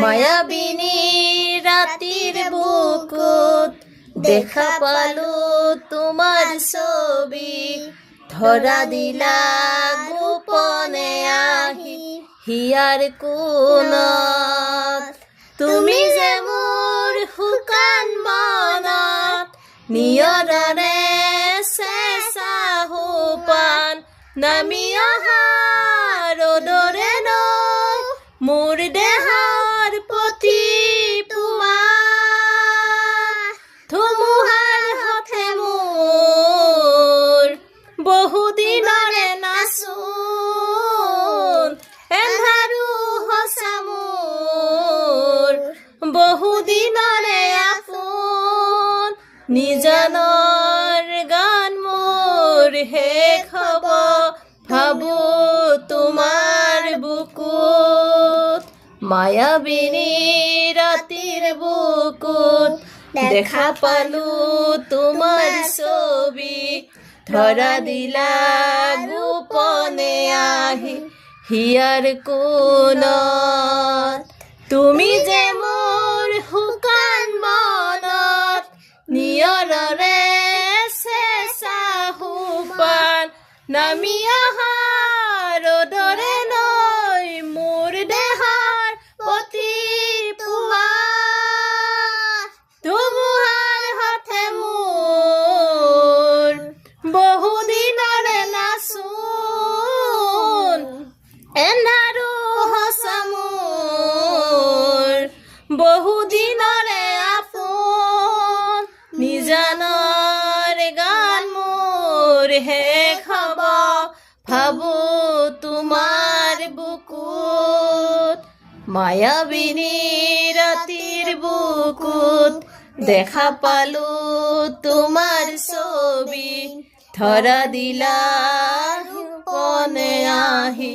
মায়াবিনী ৰাতিৰ বুকুত দেখা পালো তোমাৰ ছবি ধৰা দিলা গোপনে আহি হিয়াৰ কোণত তুমি যে মোৰ শুকান মনত নিয়ৰৰে চেঁচা সোপান নামি অহা ৰ'দৰে নৈ মোৰ দেহৰ প্ৰতি পুৱা ধুমুহাৰ হঠে মোৰ বহুদিনৰে নাচোন এন্ধাৰো সঁচা মোৰ বহুদিনৰে আপোন নিজানৰ গান মোৰ শেষ হ'ব ভাবো তোমাৰ বুকুত মায়াবিনী ৰাতিৰ বুকুত দেখা পালো তোমাৰ ছবি ধৰা দিলা গোপনে আহি হিয়াৰ কোণত তুমি যে মোৰ শুকান মনত নিয়ৰৰে চেঁচা সোপান নামি অহা ৰ'দৰে নৈ মোৰ দেহৰ প্ৰতি পুৱা ধুমুহাৰ হঠে মোৰ বহুদিনৰে নাচোন এন্ধাৰো সঁচা মোৰ বহুদিনৰে আপোন নিজানৰ গান মোৰ শেষ হ'ব ভাবো তোমাৰ বুকুত মায়াবিনী ৰাতিৰ বুকুত দেখা পালো তোমাৰ ছবি ধৰা দিলা গোপনে আহি